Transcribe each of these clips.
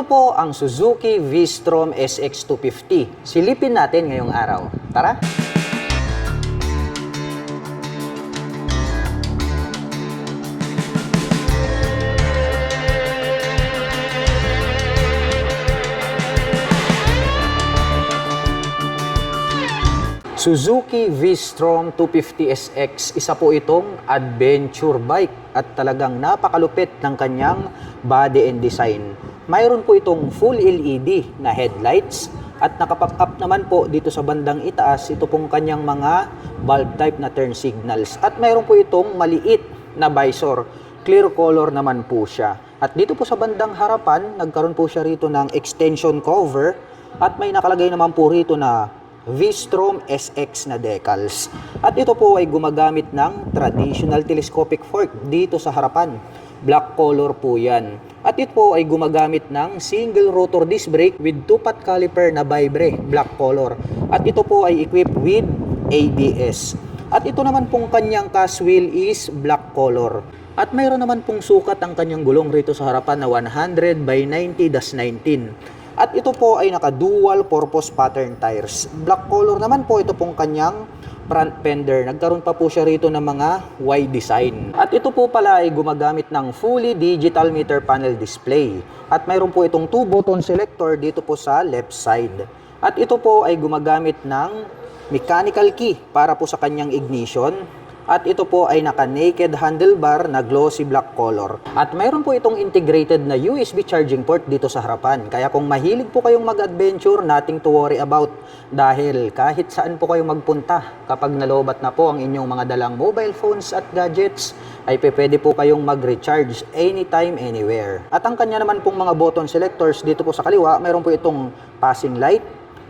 ito po ang Suzuki V-Strom SX250. Silipin natin ngayong araw. Tara! Suzuki V-Strom 250SX, isa po itong adventure bike at talagang napakalupit ng kanyang body and design. Mayroon po itong full LED na headlights at nakapack up naman po dito sa bandang itaas ito pong kanyang mga bulb type na turn signals. At mayroon po itong maliit na visor, clear color naman po siya. At dito po sa bandang harapan, nagkaroon po siya rito ng extension cover at may nakalagay naman po rito na V-Strom SX na decals. At ito po ay gumagamit ng traditional telescopic fork dito sa harapan. Black color po yan. At ito po ay gumagamit ng single rotor disc brake with 2-pot caliper na Vibre, black color. At ito po ay equipped with ABS. At ito naman pong kanyang cast wheel is black color. At mayroon naman pong sukat ang kanyang gulong rito sa harapan na 100 by 90-19. At ito po ay naka-dual purpose pattern tires. Black color naman po ito pong kanyang front fender. Nagkaroon pa po siya rito ng mga Y design. At ito po pala ay gumagamit ng fully digital meter panel display. At mayroon po itong 2-button selector dito po sa left side. At ito po ay gumagamit ng mechanical key para po sa kanyang ignition. At ito po ay naka-naked handlebar na glossy black color. At mayroon po itong integrated na USB charging port dito sa harapan. Kaya kung mahilig po kayong mag-adventure, nothing to worry about. Dahil kahit saan po kayo magpunta, kapag nalobat na po ang inyong mga dalang mobile phones at gadgets, ay pwede po kayong mag-recharge anytime, anywhere. At ang kanya naman pong mga button selectors dito po sa kaliwa, mayroon po itong passing light,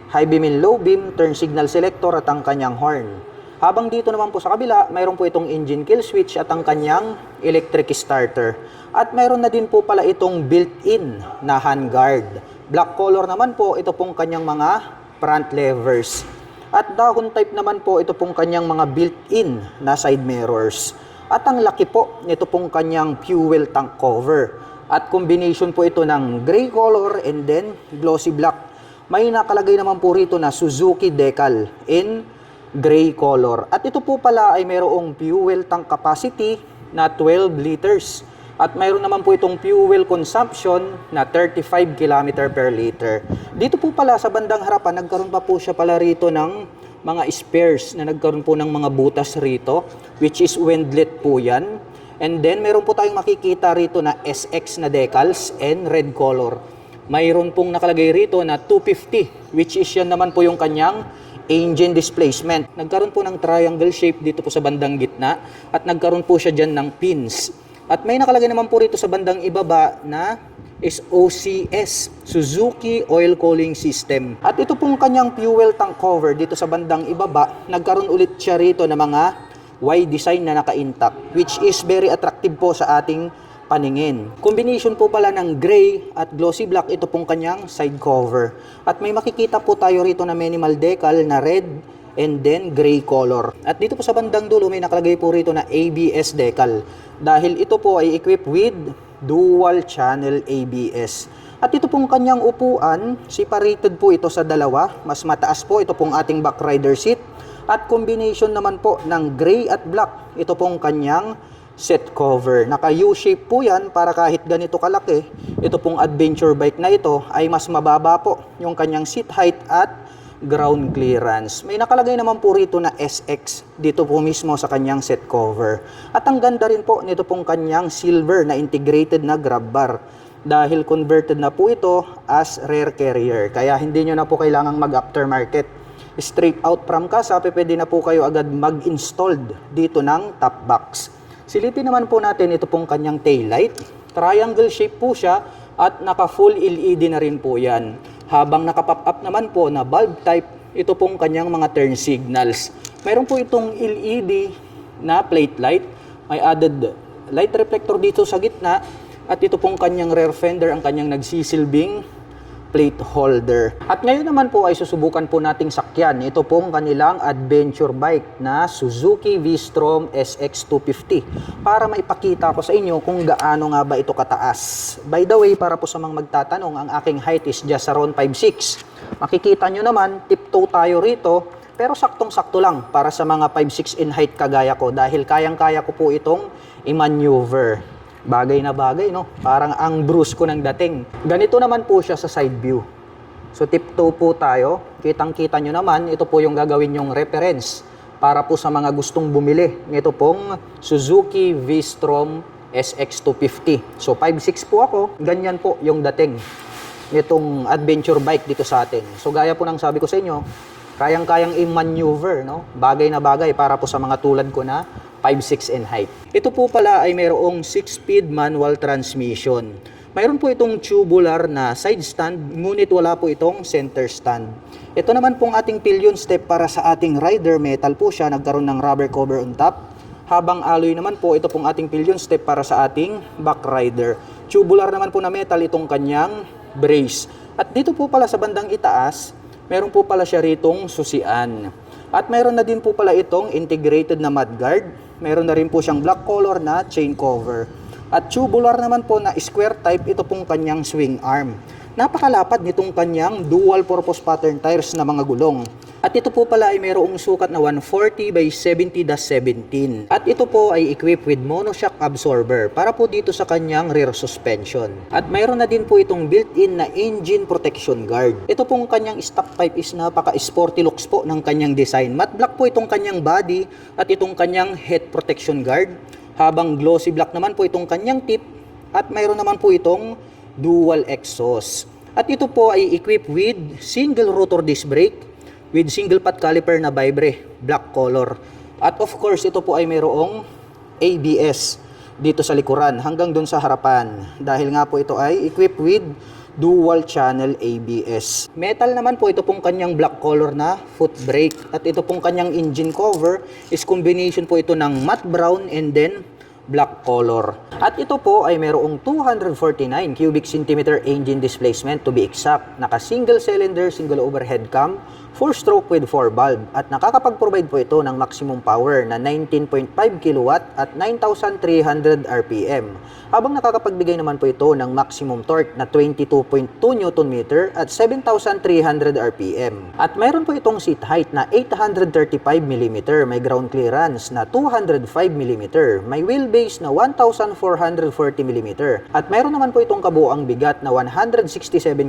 high beam and low beam, turn signal selector at ang kanyang horn. Habang dito naman po sa kabila, mayroon po itong engine kill switch at ang kanyang electric starter. At mayroon na din po pala itong built-in na handguard. Black color naman po ito pong kanyang mga front levers. At dahon type naman po ito pong kanyang mga built-in na side mirrors. At ang laki po nito pong kanyang fuel tank cover. At combination po ito ng gray color and then glossy black. May nakalagay naman po rito na Suzuki decal in gray color. At ito po pala ay mayroong fuel tank capacity na 12 liters. At mayroon naman po itong fuel consumption na 35 km per liter. Dito po pala sa bandang harapan, nagkaroon pa po siya pala rito ng mga spares na nagkaroon po ng mga butas rito, which is windlet po yan. And then meron po tayong makikita rito na SX na decals and red color. Mayroon pong nakalagay rito na 250, which is yan naman po yung kanyang engine displacement. Nagkaroon po ng triangle shape dito po sa bandang gitna at nagkaroon po siya dyan ng pins. At may nakalagay naman po rito sa bandang ibaba na is OCS, Suzuki Oil Cooling System. At ito pong kanyang fuel tank cover dito sa bandang ibaba, nagkaroon ulit siya rito ng mga Y design na naka-intact, which is very attractive po sa ating paningin. Combination po pala ng gray at glossy black ito pong kanyang side cover. At may makikita po tayo rito na minimal decal na red and then gray color. At dito po sa bandang dulo may nakalagay po rito na ABS decal. Dahil ito po ay equipped with dual channel ABS. At ito pong kanyang upuan, separated po ito sa dalawa. Mas mataas po ito pong ating back rider seat. At combination naman po ng gray at black ito pong kanyang set cover. Naka U-shape po yan para kahit ganito kalaki, ito pong adventure bike na ito ay mas mababa po yung kanyang seat height at ground clearance. May nakalagay naman po rito na SX dito po mismo sa kanyang set cover. At ang ganda rin po nito pong kanyang silver na integrated na grab bar. Dahil converted na po ito as rear carrier. Kaya hindi nyo na po kailangang mag-aftermarket. Straight out from casa, pwede na po kayo agad mag-installed dito ng top box. Silipin naman po natin ito pong kanyang taillight. Triangle shape po siya at naka full LED na rin po yan. Habang naka-pop up naman po na bulb type, ito pong kanyang mga turn signals. Mayroon po itong LED na plate light. May added light reflector dito sa gitna. At ito pong kanyang rear fender ang kanyang nagsisilbing plate holder. At ngayon naman po ay susubukan po nating sakyan. Ito pong kanilang adventure bike na Suzuki V-Strom SX250 para maipakita ko sa inyo kung gaano nga ba ito kataas. By the way, para po sa mga magtatanong, ang aking height is just around 5'6". Makikita nyo naman, tiptoe tayo rito, pero saktong-sakto lang para sa mga 5'6" in height kagaya ko dahil kayang-kaya ko po itong i-maneuver. Bagay na bagay, no? Parang ang bruise ko ng dating. Ganito naman po siya sa side view. So, tiptoe po tayo. Kitang-kita nyo naman, ito po yung gagawin yung reference para po sa mga gustong bumili. Ito pong Suzuki V-Strom SX250. So, 5'6" po ako. Ganyan po yung dating nitong adventure bike dito sa atin. So, gaya po ng sabi ko sa inyo, kayang-kayang i-maneuver, no? Bagay na bagay para po sa mga tulad ko na 5'6" in height. Ito po pala ay mayroong 6-speed manual transmission. Mayroon po itong tubular na side stand, ngunit wala po itong center stand. Ito naman pong ating pillion step para sa ating rider, metal po siya, nagkaroon ng rubber cover on top. Habang alloy naman po, ito pong ating pillion step para sa ating back rider. Tubular naman po na metal itong kanyang brace. At dito po pala sa bandang itaas, meron po pala siya ritong susian. At meron na din po pala itong integrated na mudguard. Meron na rin po siyang black color na chain cover. At tubular naman po na square type, ito pong kanyang swing arm. Napakalapad nitong kanyang dual purpose pattern tires na mga gulong. At ito po pala ay mayroong sukat na 140 by 70-17. At ito po ay equipped with monoshock absorber para po dito sa kanyang rear suspension. At mayroon na din po itong built-in na engine protection guard. Ito pong kanyang stock type is napaka-sporty looks po ng kanyang design. Matte black po itong kanyang body at itong kanyang head protection guard. Habang glossy black naman po itong kanyang tip at mayroon naman po itong dual exhaust. At ito po ay equipped with single rotor disc brake with single pot caliper na Vibre, black color. At of course, ito po ay mayroong ABS dito sa likuran hanggang dun sa harapan. Dahil nga po ito ay equipped with dual channel ABS. Metal naman po ito pong kanyang black color na foot brake. At ito pong kanyang engine cover is combination po ito ng matte brown and then black color. At ito po ay mayroong 249 cubic centimeter engine displacement to be exact. Naka single cylinder, single overhead cam, 4-stroke with 4 valve at nakakapag-provide po ito ng maximum power na 19.5 kW at 9,300 RPM. Habang nakakapagbigay naman po ito ng maximum torque na 22.2 Nm at 7,300 RPM. At mayroon po itong seat height na 835 mm, may ground clearance na 205 mm, may wheelbase na 1,440 mm at mayroon naman po itong kabuuang bigat na 167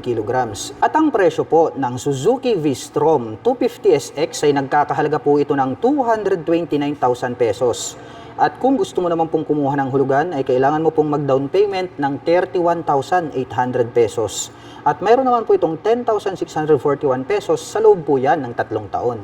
kg. At ang presyo po ng Suzuki V-Strom 250SX ay nagkakahalaga po ito ng 229,000 pesos. At kung gusto mo naman pong kumuha ng hulugan ay kailangan mo pong mag-down payment ng 31,800 pesos. At mayroon naman po itong 10,641 pesos sa loob po yan ng 3 taon.